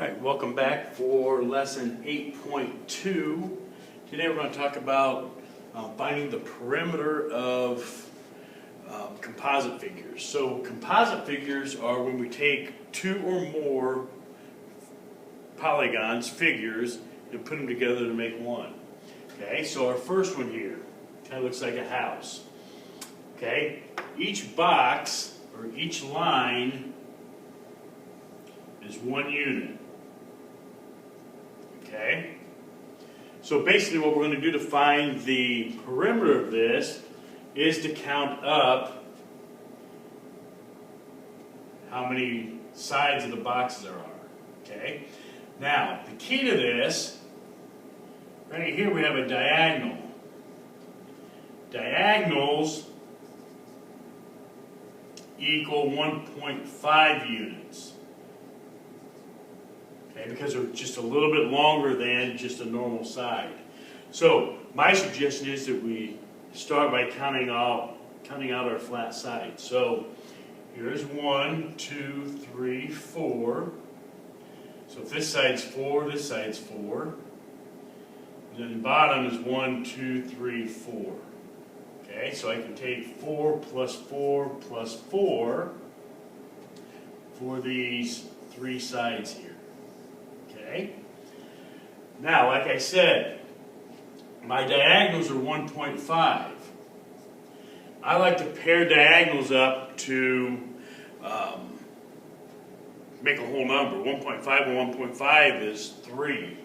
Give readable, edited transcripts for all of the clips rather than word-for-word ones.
All right, welcome back for lesson 8.2. Today we're going to talk about finding the perimeter of composite figures. So composite figures are when we take two or more polygons, figures, and put them together to make one. Okay, so our first one here kind of looks like a house. Okay, each box or each line is one unit. Okay, so basically what we're going to do to find the perimeter of this is to count up how many sides of the boxes there are. Okay, now the key to this, right here we have a diagonal. Diagonals equal 1.5 units. Okay, because they're just a little bit longer than just a normal side. So my suggestion is that we start by counting out our flat sides. So here's 1, 2, 3, 4. So if this side's 4, this side's 4. And then the bottom is 1, 2, 3, 4. Okay, so I can take 4 plus 4 plus 4 for these three sides here. Okay. Now, like I said, my diagonals are 1.5. I like to pair diagonals up to make a whole number. 1.5 and 1.5 is 3.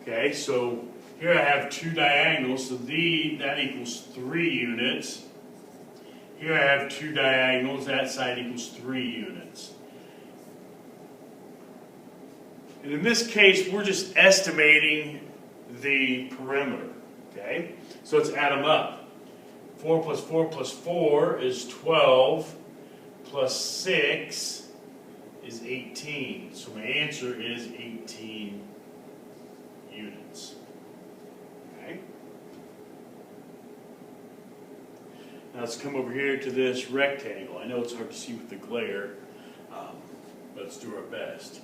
Okay, so here I have two diagonals, so that equals 3 units. Here I have two diagonals, that side equals 3 units. And in this case, we're just estimating the perimeter. Okay, so let's add them up. 4 plus 4 plus 4 is 12, plus 6 is 18. So my answer is 18 units. Okay. Now let's come over here to this rectangle. I know it's hard to see with the glare, but let's do our best.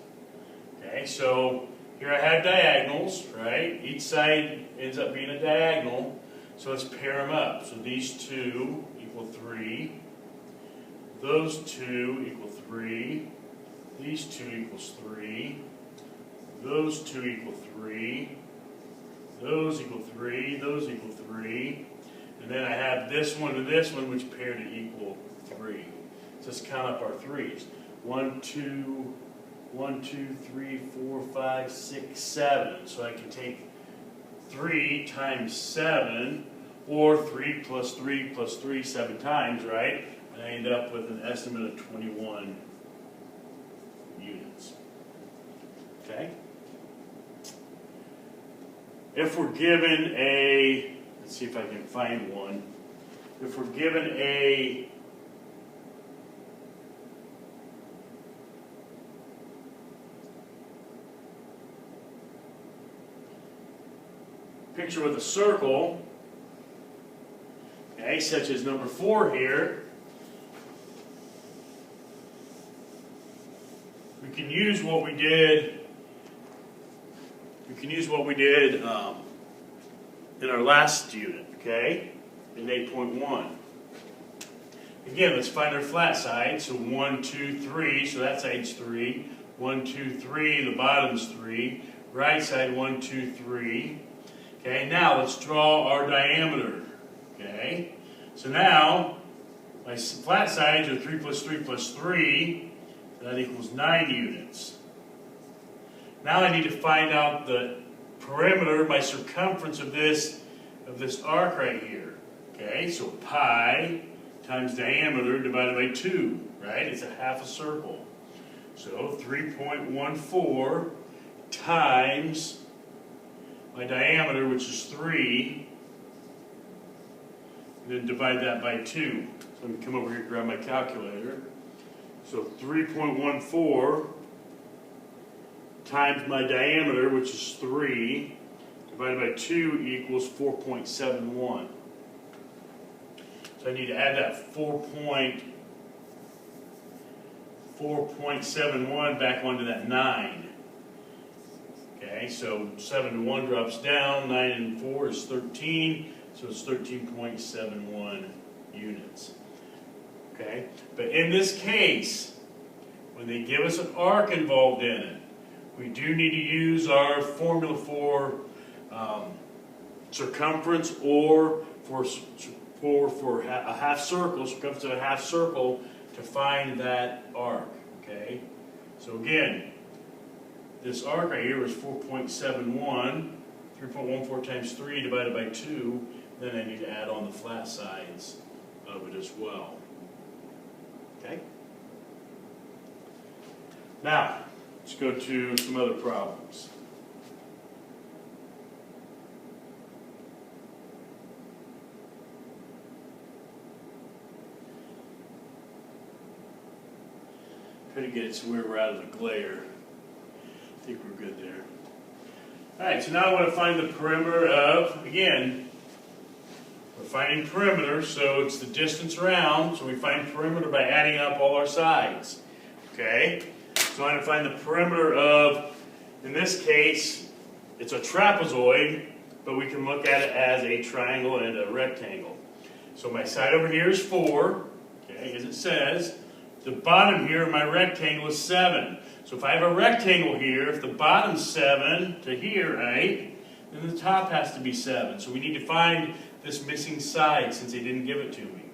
Okay, so here I have diagonals, right? Each side ends up being a diagonal, so let's pair them up. So these two equal 3, those two equal 3, these two equals 3, those two equal 3, those equal 3, those equal 3, and then I have this one to this one, which pair to equal 3. So let's count up our 3's. 1, 2, 3, 4, 5, 6, 7. So I can take 3 times 7, or 3 plus 3 plus 3 7 times, right? And I end up with an estimate of 21 units. Okay? If we're given a, let's see if I can find one. If we're given a picture with a circle, okay, such as number 4 here, we can use what we did. In our last unit, okay, in 8.1. Again, let's find our flat side. So 1, 2, 3. So that side's 3. 1, 2, 3. The bottom's 3. Right side 1, 2, 3. Okay, now let's draw our diameter. Okay, so now my flat sides are 3 plus 3 plus 3. So that equals 9 units. Now I need to find out the perimeter, my circumference of this arc right here. Okay, so pi times diameter divided by 2, right? It's a half a circle. So 3.14 times my diameter, which is 3, and then divide that by 2. So let me come over here and grab my calculator. So 3.14 times my diameter, which is 3, divided by 2 equals 4.71. So I need to add that 4.71 back onto that 9. Okay, so 7 to 1 drops down, 9 and 4 is 13, so it's 13.71 units. Okay, but in this case, when they give us an arc involved in it, we do need to use our formula for circumference or for a half circle, circumference of a half circle, to find that arc. Okay, so again, this arc right here is 4.71, 3.14 times 3 divided by 2. Then I need to add on the flat sides of it as well. Okay? Now, let's go to some other problems. Try to get it to where we're out of the glare. I think we're good there. Alright, so now I want to find the perimeter of, again, we're finding perimeter, so it's the distance around, so we find perimeter by adding up all our sides. Okay? So I'm going to find the perimeter of, in this case, it's a trapezoid, but we can look at it as a triangle and a rectangle. So my side over here is 4, okay, as it says. The bottom here of my rectangle is 7. So if I have a rectangle here, if the bottom's 7 to here, right, then the top has to be 7. So we need to find this missing side since they didn't give it to me.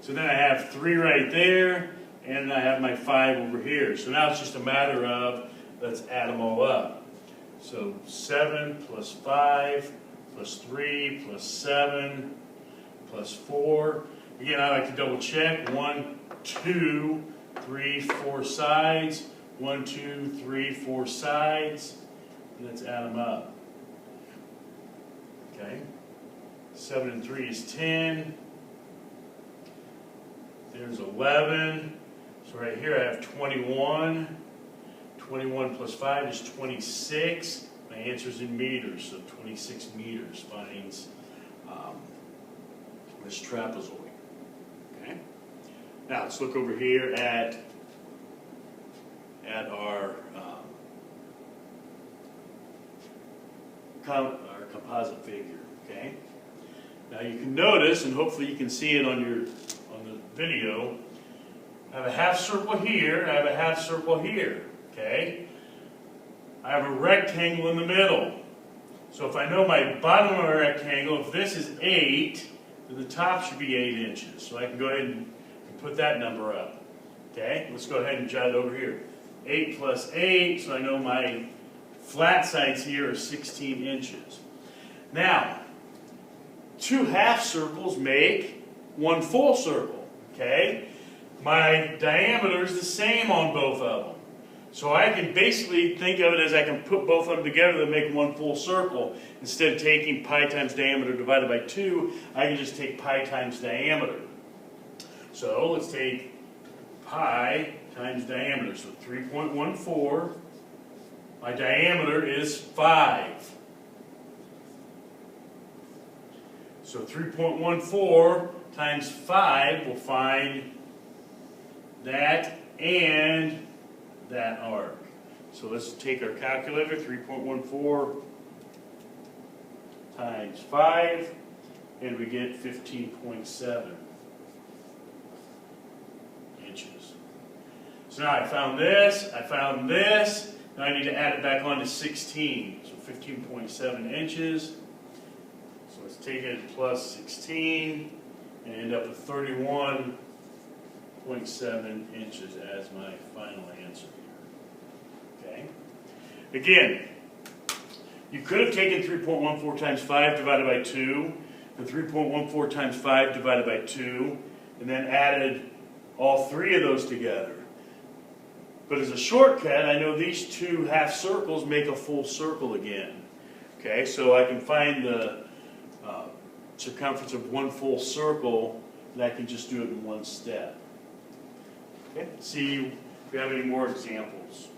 So then I have 3 right there, and I have my 5 over here. So now it's just a matter of, let's add them all up. So 7 plus 5 plus 3 plus 7 plus 4. Again, I like to double check. 1, 2, 3, 4 sides. 1, 2, 3, 4 sides. And let's add them up. Okay. 7 and 3 is 10. There's 11. So right here I have 21. 21 plus 5 is 26. My answer is in meters, so 26 meters finds this trapezoid. Okay. Now let's look over here at our composite figure. Okay. Now you can notice, and hopefully you can see it on the video, I have a half circle here, I have a half circle here. Okay? I have a rectangle in the middle. So if I know my bottom of my rectangle, if this is 8, then the top should be 8 inches. So I can go ahead and put that number up. Okay? Let's go ahead and jot it over here. 8 plus 8, so I know my flat sides here are 16 inches. Now, 2 half circles make 1 full circle. Okay? My diameter is the same on both of them. So I can basically think of it as I can put both of them together to make 1 full circle. Instead of taking pi times diameter divided by 2, I can just take pi times diameter. So let's take pi times diameter. So 3.14. My diameter is 5. So 3.14 times 5 will find that and that arc. So let's take our calculator, 3.14 times 5, and we get 15.7 inches. So now I found this, now I need to add it back on to 16, so 15.7 inches. So let's take it plus 16 and end up with 31.7 inches as my final answer here. Okay? Again, you could have taken 3.14 times 5 divided by 2, and 3.14 times 5 divided by 2, and then added all 3 of those together. But as a shortcut, I know these 2 half circles make a full circle again. Okay, so I can find the circumference of 1 full circle, and I can just do it in 1 step. Okay, let's see if we have any more examples.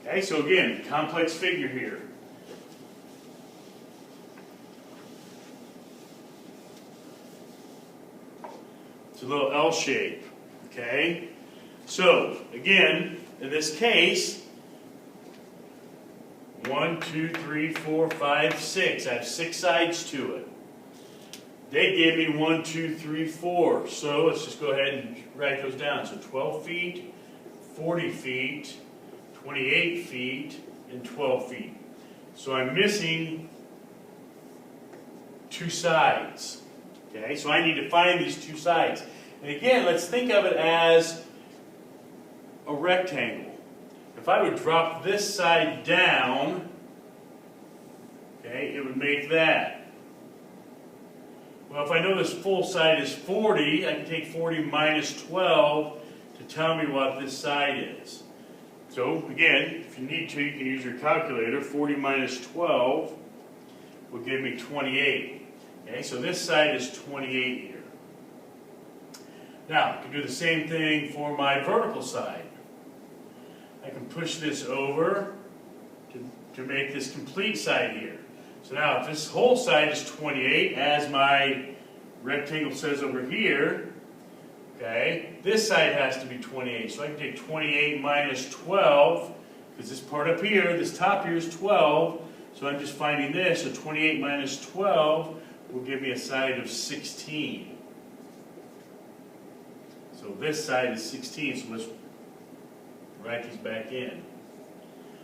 Okay, so again, complex figure here. It's a little L shape. Okay, So, again, in this case, 1, 2, 3, 4, 5, 6. I have 6 sides to it. They gave me 1, 2, 3, 4. So let's just go ahead and write those down. So 12 feet, 40 feet, 28 feet, and 12 feet. So I'm missing 2 sides. Okay, so I need to find these 2 sides. And again, let's think of it as a rectangle. If I would drop this side down, okay, it would make that. Well, if I know this full side is 40, I can take 40 minus 12 to tell me what this side is. So, again, if you need to, you can use your calculator. 40 minus 12 will give me 28. Okay, so this side is 28 here. Now, I can do the same thing for my vertical side. I can push this over to make this complete side here. So now if this whole side is 28, as my rectangle says over here, okay, this side has to be 28. So I can take 28 minus 12, because this part up here, this top here is 12, so I'm just finding this, so 28 minus 12 will give me a side of 16. So this side is 16, so let's write these back in.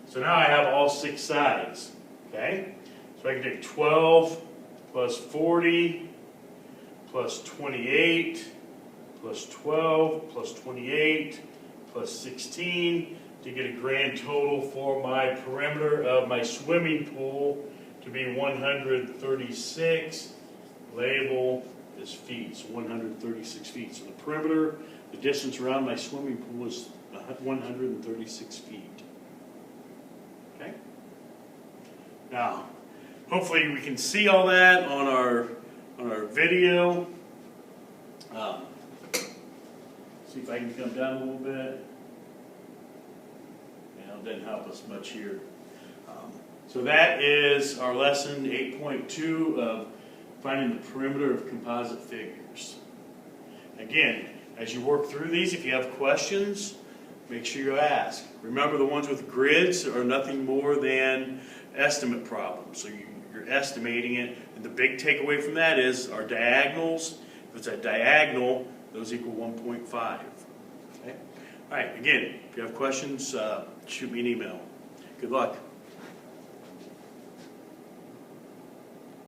So now I have all 6 sides, okay? So I can take 12 plus 40 plus 28 plus 12 plus 28 plus 16 to get a grand total for my perimeter of my swimming pool to be 136. Label is feet, so 136 feet. So the perimeter, the distance around my swimming pool is 136 feet. Okay? Now, hopefully we can see all that on our video. See if I can come down a little bit. Yeah, it doesn't help us much here. So that is our lesson 8.2 of finding the perimeter of composite figures. Again, as you work through these, if you have questions, make sure you ask. Remember, the ones with grids are nothing more than estimate problems. So you're estimating it. And the big takeaway from that is our diagonals. If it's a diagonal, those equal 1.5. Okay? All right, again, if you have questions, shoot me an email. Good luck.